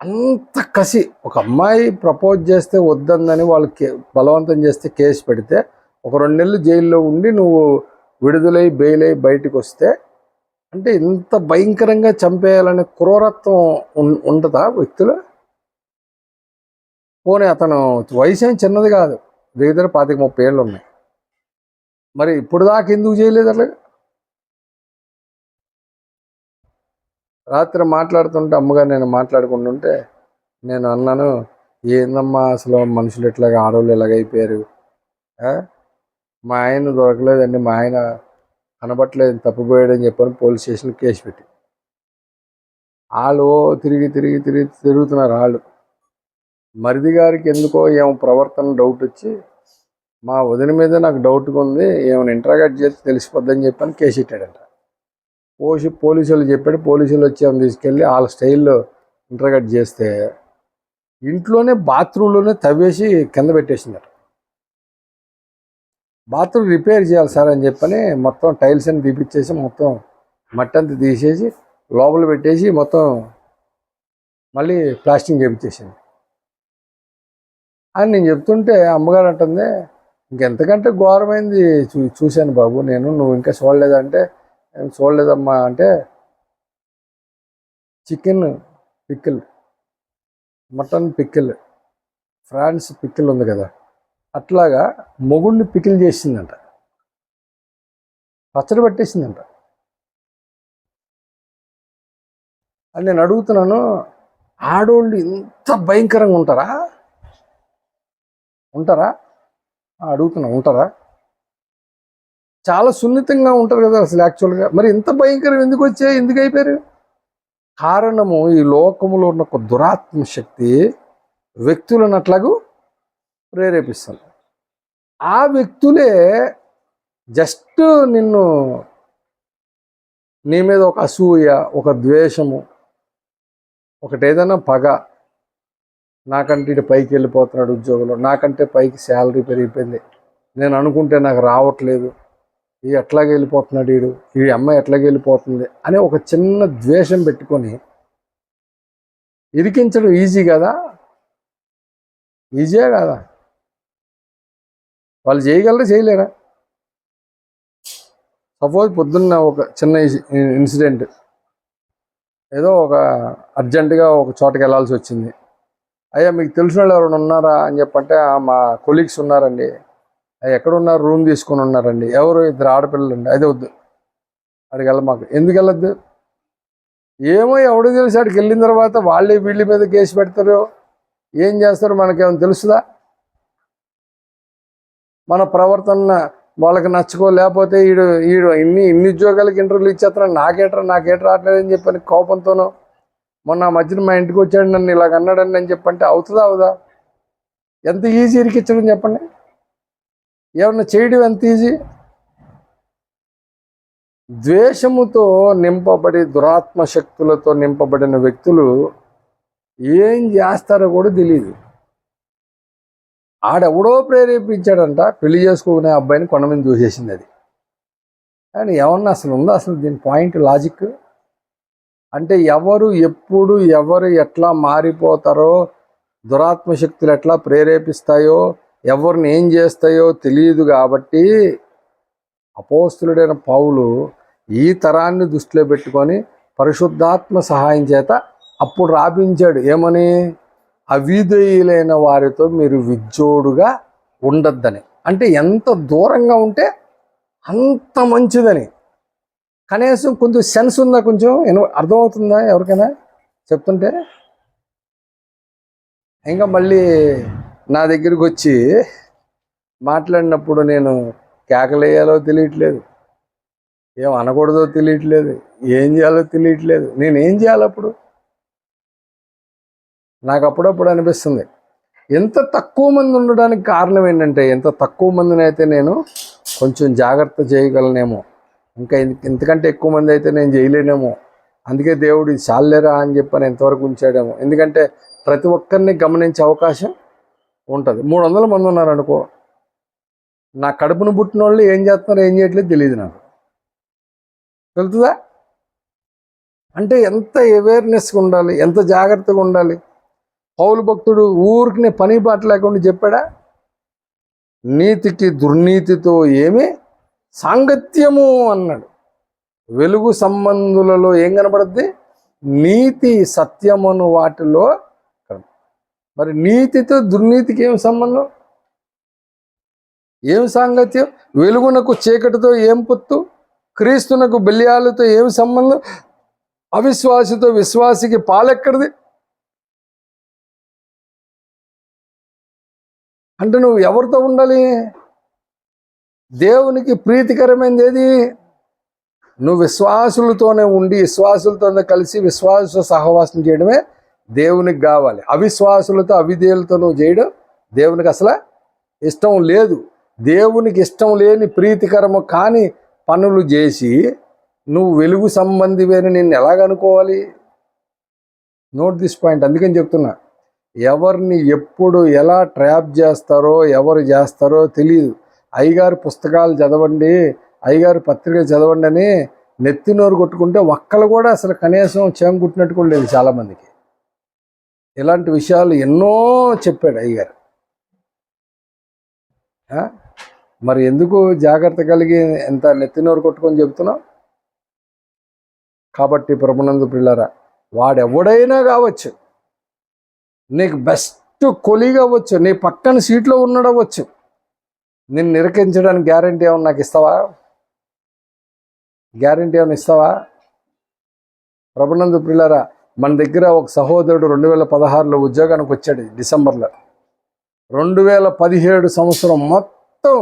అంత కసి. ఒక అమ్మాయి ప్రపోజ్ చేస్తే వద్దందని వాళ్ళు బలవంతం చేస్తే కేసు పెడితే ఒక 2 నెలలు జైల్లో ఉండి నువ్వు విడుదలై బెయిల్ అయి బయటకు వస్తే అంటే ఇంత భయంకరంగా చంపేయాలనే క్రూరత్వం ఉంటుందా వ్యక్తులు? పోనీ అతను వయసు ఏం చిన్నది కాదు, దగ్గర 25-30 ఏళ్ళు ఉన్నాయి. మరి ఇప్పుడు దాకా ఎందుకు చేయలేదు అట్లా? రాత్రి మాట్లాడుతుంటే అమ్మగారు నేను మాట్లాడుకుంటుంటే నేను అన్నాను, ఏందమ్మా అసలు మనుషులు ఎట్లాగా ఆడవాళ్ళు ఎలాగైపోయారు, మా ఆయన దొరకలేదండి, మా ఆయన కనబట్టలేదు, తప్పిపోయాడని చెప్పని పోలీస్ స్టేషన్కి కేసు పెట్టి వాళ్ళు తిరుగుతున్నారు. వాళ్ళు మరిది గారికి ఎందుకో ఏమో ప్రవర్తన డౌట్ వచ్చి మా వదిన మీద నాకు డౌట్గా ఉంది, ఏమైనా ఇంట్రాగేట్ చేసి తెలిసిపోద్దని చెప్పని కేసు పెట్టాడంట. పోలీసు వాళ్ళు చెప్పాడు. పోలీసులు వచ్చి ఆమె తీసుకెళ్ళి వాళ్ళ స్టైల్లో ఇంట్రాగేట్ చేస్తే ఇంట్లోనే బాత్రూంలోనే తవ్వేసి కింద పెట్టేసిందట. బాత్రూమ్ రిపేర్ చేయాలి సార్ అని చెప్పని మొత్తం టైల్స్ అని తీపిచ్చేసి మొత్తం మట్టి అంతా తీసేసి లోపల పెట్టేసి మొత్తం మళ్ళీ ప్లాస్టింగ్ చేపించేసింది అని నేను చెప్తుంటే అమ్మగారు అంటుంది, ఇంకెంతకంటే ఘోరమైంది చూశాను బాబు నేను, నువ్వు ఇంకా చూడలేదంటే చూడలేదమ్మా అంటే chicken pickle, mutton pickle, prawns pickle ఉంది కదా, అట్లాగా మొగుడిని పికిల్ చేసిందంట, పచ్చడి పట్టేసిందంట. అని నేను అడుగుతున్నాను, ఆడోళ్ళు ఇంత భయంకరంగా ఉంటారా? అడుగుతున్నా, ఉంటారా? చాలా సున్నితంగా ఉంటారు కదా అసలు యాక్చువల్గా. మరి ఇంత భయంకరం ఎందుకు వచ్చాయి, ఎందుకు అయిపోయారు? కారణము ఈ లోకములో ఉన్న ఒక దురాత్మ శక్తి వ్యక్తులను అట్లాగూ ప్రేరేపిస్తుంది. ఆ వ్యక్తులే జస్ట్ నీ మీద ఒక అసూయ, ఒక ద్వేషము, ఒకటి ఏదైనా పగ, నాకంటే ఇటు పైకి వెళ్ళిపోతున్నాడు ఉద్యోగంలో, నాకంటే పైకి శాలరీ పెరిగిపోయింది, నేను అనుకుంటే నాకు రావట్లేదు, ఈ ఎట్లాగే వెళ్ళిపోతున్నాడు ఈ అమ్మాయి ఎట్లాగే వెళ్ళిపోతుంది అనే ఒక చిన్న ద్వేషం పెట్టుకొని ఇరికించడం ఈజీ కదా? ఈజీయే కదా? వాళ్ళు చేయగలరా, చేయలేరా? సపోజ్ పొద్దున్న ఒక చిన్న ఇన్సిడెంట్, ఏదో ఒక అర్జెంటుగా ఒక చోటకి వెళ్ళాల్సి వచ్చింది. అయ్యా మీకు తెలిసిన వాళ్ళు ఎవరైనా ఉన్నారా అని చెప్పంటే మా కొలీగ్స్ ఉన్నారండి. ఎక్కడున్నారు? రూమ్ తీసుకొని ఉన్నారండి. ఎవరు? 2 ఆడపిల్లలు అండి. అదే వద్దు, అక్కడికి మాకు ఎందుకు వెళ్ళొద్దు? ఏమో ఎవడు తెలిసి అక్కడికి వెళ్ళిన తర్వాత వాళ్ళే వీళ్ళ మీద కేసు పెడతారు, ఏం చేస్తారో మనకేమైనా తెలుస్తుందా? మన ప్రవర్తన వాళ్ళకి నచ్చుకో, లేకపోతే ఈడు ఇన్ని ఉద్యోగాలకి ఇంటర్వ్యూలు ఇచ్చేస్తున్నాడు, నాకేట్రా రావట్లేదని చెప్పని కోపంతోనో, మొన్న మధ్యన మా ఇంటికి వచ్చాడు నన్ను ఇలాగ అన్నాడని అని చెప్పంటే అవుదా? ఎంత ఈజీ ఇరికిచ్చడం చెప్పండి. ఏమన్నా చేయడం ఎంత ఈజీ? ద్వేషముతో నింపబడి దురాత్మ శక్తులతో నింపబడిన వ్యక్తులు ఏం చేస్తారో కూడా తెలియదు. ఆడెవడో ప్రేరేపించాడంట, పెళ్లి చేసుకునే అబ్బాయిని కొండ మీద చూసేసింది అది. కానీ ఏమన్నా అసలు ఉందా అసలు దీని పాయింట్, లాజిక్? అంటే ఎవరు ఎప్పుడు ఎవరు ఎట్లా మారిపోతారో, దురాత్మ శక్తులు ఎట్లా ప్రేరేపిస్తాయో, ఎవరిని ఏం చేస్తాయో తెలియదు. కాబట్టి అపోస్తులుడైన పౌలు ఈ తరాన్ని దృష్టిలో పెట్టుకొని పరిశుద్ధాత్మ సహాయం చేత అప్పుడు రాపించాడు. ఏమని? అవిధేయులైన వారితో మీరు విజ్జోడుగా ఉండొద్దని. అంటే ఎంత దూరంగా ఉంటే అంత మంచిదని. కనీసం కొంచెం సెన్స్ ఉందా? కొంచెం అర్థమవుతుందా ఎవరికైనా చెప్తుంటే? ఇంకా మళ్ళీ నా దగ్గరికి వచ్చి మాట్లాడినప్పుడు నేను కేకలేయాలో తెలియట్లేదు, ఏం అనకూడదో తెలియట్లేదు, ఏం చేయాలో తెలియట్లేదు. నేనేం చేయాలి అప్పుడు? నాకు అప్పుడప్పుడు అనిపిస్తుంది, ఎంత తక్కువ మంది ఉండడానికి కారణం ఏంటంటే, ఎంత తక్కువ మందిని అయితే నేను కొంచెం జాగ్రత్త చేయగలనేమో, ఇంకా ఇంతకంటే ఎక్కువ మంది అయితే నేను చేయలేనేమో. అందుకే దేవుడు ఇది చాలేరా అని చెప్పని ఎంతవరకు ఉంచాడేమో. ఎందుకంటే ప్రతి ఒక్కరిని గమనించే అవకాశం ఉంటుంది. 300 మంది ఉన్నారు అనుకో, నా కడుపును పుట్టిన వాళ్ళు ఏం చేస్తున్నారో ఏం చేయట్లేదు తెలియదు నాకు. తెలుతుందా? అంటే ఎంత అవేర్నెస్గా ఉండాలి, ఎంత జాగ్రత్తగా ఉండాలి. పౌలు భక్తుడు ఊరికి పని బాట లేకుండా చెప్పాడా? నీతికి దుర్నీతితో ఏమి సాంగత్యము అన్నాడు. వెలుగు సంబంధులలో ఏం కనపడుద్ది? నీతి సత్యమును వాటిలో. మరి నీతితో దుర్నీతికి ఏం సంబంధం? ఏం సాంగత్యం? వెలుగునకు చీకటితో ఏం పొత్తు? క్రీస్తునకు బెల్యాలతో ఏం సంబంధం? అవిశ్వాసితో విశ్వాసికి పాలెక్కడిది? అంటే నువ్వు ఎవరితో ఉండాలి? దేవునికి ప్రీతికరమైనది ఏది? నువ్వు విశ్వాసులతోనే ఉండి విశ్వాసులతోనే కలిసి విశ్వాస సహవాసం చేయడమే దేవునికి కావాలి. అవిశ్వాసులతో అవిధేయులతో నువ్వు చేయడం దేవునికి అసలు ఇష్టం లేదు. దేవునికి ఇష్టం లేని ప్రీతికరము కాని పనులు చేసి నువ్వు వెలుగు సంబంధివని నిన్ను ఎలాగనుకోవాలి? Note this point. అందుకని చెప్తున్నా, ఎవరిని ఎప్పుడు ఎలా ట్రాప్ చేస్తారో ఎవరు చేస్తారో తెలియదు. అయ్యగారు పుస్తకాలు చదవండి, అయ్యగారు పత్రికలు చదవండి అని నెత్తి నోరు కొట్టుకుంటే ఒక్కలు కూడా అసలు కనీసం చేమ కుట్టినట్టు కూడా లేదు చాలామందికి. ఇలాంటి విషయాలు ఎన్నో చెప్పాడు అయ్యగారు. మరి ఎందుకు జాగ్రత్త కలిగి ఎంత నెత్తి నోరు కొట్టుకొని చెబుతున్నావు? కాబట్టి ప్రభునందు పిల్లరా, వాడెవడైనా కావచ్చు, నీకు బెస్ట్ కొలీగ్ అవ్వచ్చు, నీ పక్కన సీట్లో ఉన్నాడవచ్చు, నిన్ను నిరకించడానికి గ్యారంటీ ఏమన్నా నాకు ఇస్తావా? గ్యారంటీ ఏమైనా ఇస్తావా? ప్రభునందు పిల్లరా, మన దగ్గర ఒక సహోదరుడు 2016లో ఉద్యోగానికి వచ్చాడు. డిసెంబర్లో 2017 సంవత్సరం మొత్తం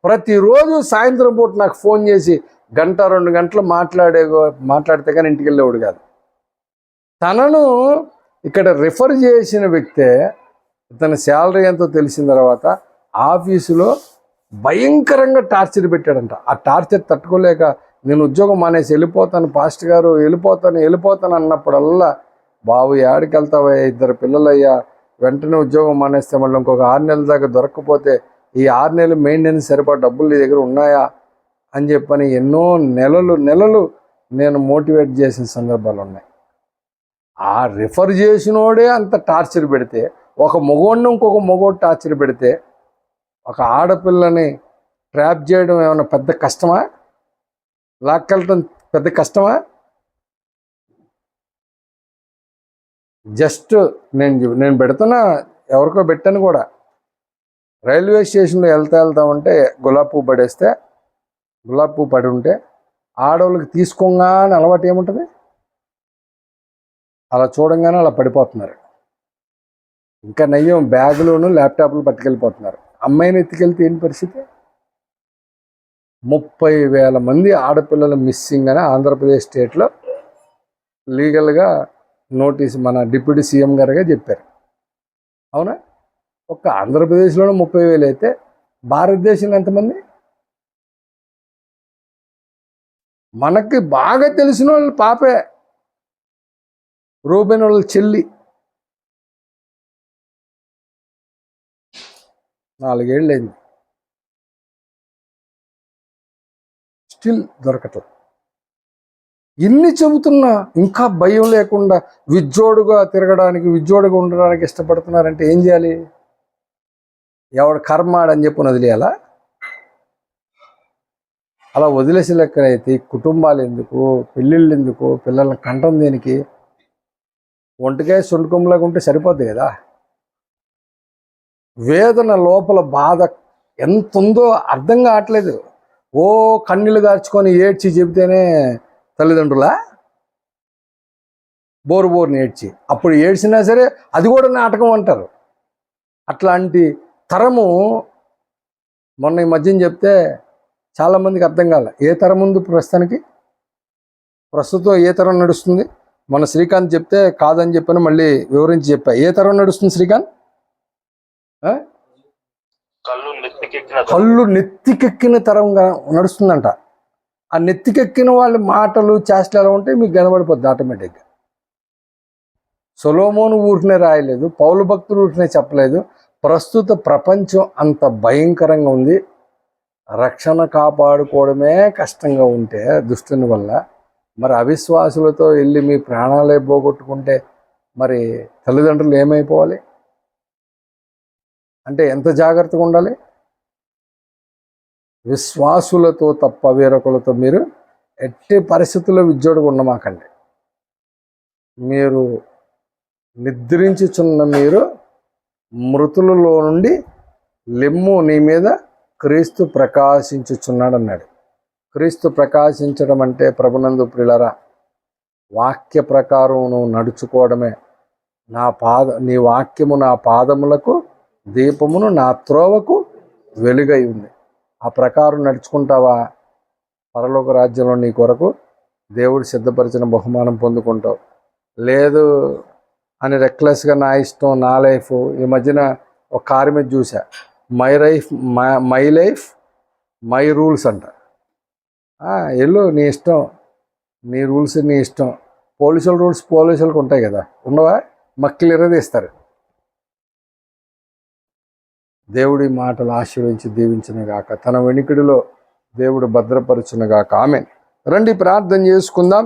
ప్రతిరోజు సాయంత్రం పూట నాకు ఫోన్ చేసి 1-2 గంటలు మాట్లాడితే కానీ ఇంటికి వెళ్ళేవాడు కాదు. తనను ఇక్కడ రిఫర్ చేసిన వ్యక్తే తన శాలరీ ఎంతో తెలిసిన తర్వాత ఆఫీసులో భయంకరంగా టార్చర్ పెట్టాడంట. ఆ టార్చర్ తట్టుకోలేక నేను ఉద్యోగం మానేసి వెళ్ళిపోతాను పాస్టర్ గారు, వెళ్ళిపోతాను అన్నప్పుడల్లా, బాబు ఏడికి వెళ్తావా, 2 పిల్లలయ్యా, వెంటనే ఉద్యోగం మానేస్తే మళ్ళీ ఇంకొక 6 నెలల దాకా దొరకకపోతే ఈ 6 నెలలు మెయింటెనెన్స్ సరిపడా డబ్బులు నీ దగ్గర ఉన్నాయా అని చెప్పని ఎన్నో నెలలు నేను మోటివేట్ చేసిన సందర్భాలు ఉన్నాయి. ఆ రిఫర్ చేసినోడే అంత టార్చర్ పెడితే, ఒక మగోడిని ఇంకొక మగోడు టార్చర్ పెడితే, ఒక ఆడపిల్లని ట్రాప్ చేయడం ఏమైనా పెద్ద కష్టమా? లాక్కెళ్ళటం పెద్ద కష్టమా? జస్ట్ నేను పెడుతున్నా, ఎవరికో పెట్టాను కూడా. రైల్వే స్టేషన్లో వెళ్తా ఉంటే గులాబీ పువ్వు పడి ఉంటే ఆడవాళ్ళకి తీసుకోగానే అలవాటు ఏముంటుంది? అలా చూడంగానే అలా పడిపోతున్నారు. ఇంకా నయ్యం బ్యాగులోను ల్యాప్టాప్లు పట్టుకెళ్ళిపోతున్నారు. అమ్మాయిని ఎత్తుకెళ్తే ఏంటి పరిస్థితి? 30,000 మంది ఆడపిల్లలు మిస్సింగ్ అని ఆంధ్రప్రదేశ్ స్టేట్లో లీగల్గా నోటీస్ మన డిప్యూటీ సీఎం గారుగా చెప్పారు. అవునా? ఒక్క ఆంధ్రప్రదేశ్లోనే 30,000 అయితే భారతదేశంలో ఎంతమంది? మనకి బాగా తెలిసిన వాళ్ళు పాపే, రూబెన్ వాళ్ళ చెల్లి. 4 ఏళ్ళు అయింది, స్టిల్ దొరకట్లేదు. ఇన్ని చెబుతున్నా ఇంకా భయం లేకుండా విజ్జోడుగా తిరగడానికి, విజ్జోడుగా ఉండడానికి ఇష్టపడుతున్నారంటే ఏం చేయాలి? ఎవడు కర్మాడని చెప్పి వదిలేయాలా? అలా వదిలేసే లెక్కనైతే కుటుంబాలు ఎందుకు, పెళ్ళిళ్ళు ఎందుకు, పిల్లల్ని కంటం దేనికి? ఒంటికాయ సొంటుకొమ్మలాగా ఉంటే సరిపోద్ది కదా. వేదన లోపల బాధ ఎంత ఉందో అర్థం కావట్లేదు. ఓ కన్నీళ్ళు గార్చుకొని ఏడ్చి చెబితేనే తల్లిదండ్రులా? బోరుని ఏడ్చి, అప్పుడు ఏడ్చినా సరే అది కూడా నాటకం అంటారు. అట్లాంటి తరము మొన్న ఈ మధ్యన చెప్తే చాలామందికి అర్థం కాల. ఏ తరం ఉంది ప్రస్తుతానికి? ప్రస్తుతం ఏ తరం నడుస్తుంది? మన శ్రీకాంత్ చెప్తే కాదని చెప్పని మళ్ళీ వివరించి చెప్పా. ఏ తరం నడుస్తుంది శ్రీకాంత్? కళ్ళు నెత్తికెక్కిన తరంగా నడుస్తుందంట. ఆ నెత్తికెక్కిన వాళ్ళ మాటలు చేష్టలు ఎలా ఉంటే మీకు కనబడిపోద్ది ఆటోమేటిక్గా. సొలొమోను ఊరినే రాయలేదు, పౌలు భక్తులు ఊరినే చెప్పలేదు. ప్రస్తుత ప్రపంచం అంత భయంకరంగా ఉంది. రక్షణ కాపాడుకోవడమే కష్టంగా ఉంటే దుష్టుని వల్ల, మరి అవిశ్వాసులతో వెళ్ళి మీ ప్రాణాలే పోగొట్టుకుంటే మరి తల్లిదండ్రులు ఏమైపోవాలి? అంటే ఎంత జాగ్రత్తగా ఉండాలి? విశ్వాసులతో తప్ప వేరొకలతో మీరు ఎట్టి పరిస్థితుల్లో విజ్జోడుగా ఉండమాకండి. మీరు నిద్రించుచున్న మీరు మృతులలో నుండి లెమ్ము, నీ మీద క్రీస్తు ప్రకాశించుచున్నాడు అన్నాడు. క్రీస్తు ప్రకాశించడం అంటే ప్రభునందు ప్రియులారా, వాక్య ప్రకారం నువ్వు నడుచుకోవడమే. నీ వాక్యము నా పాదములకు దీపమును, నా త్రోవకు వెలుగై ఉంది. ఆ ప్రకారం నడుచుకుంటావా, పరలోక రాజ్యంలో నీ కొరకు దేవుడు సిద్ధపరిచిన బహుమానం పొందుకుంటావు. లేదు అని రెక్లెస్గా నా ఇష్టం, నా లైఫ్. ఈ మధ్యన ఒక కారు మీద చూసా, మై లైఫ్ మై రూల్స్ అంట. ఎల్లు, నీ ఇష్టం, నీ రూల్స్ నీ ఇష్టం. పోలీసుల రూల్స్ పోలీసులకు ఉంటాయి కదా, ఉండవా? మక్కిలు ఎర్రదీస్తారు. దేవుడి మాటలు ఆశీర్వించి దీవించునుగాక, తన వెనుకడిలో దేవుడు భద్రపరచునుగాక. ఆమేన్. రండి ప్రార్థన చేసుకుందాం.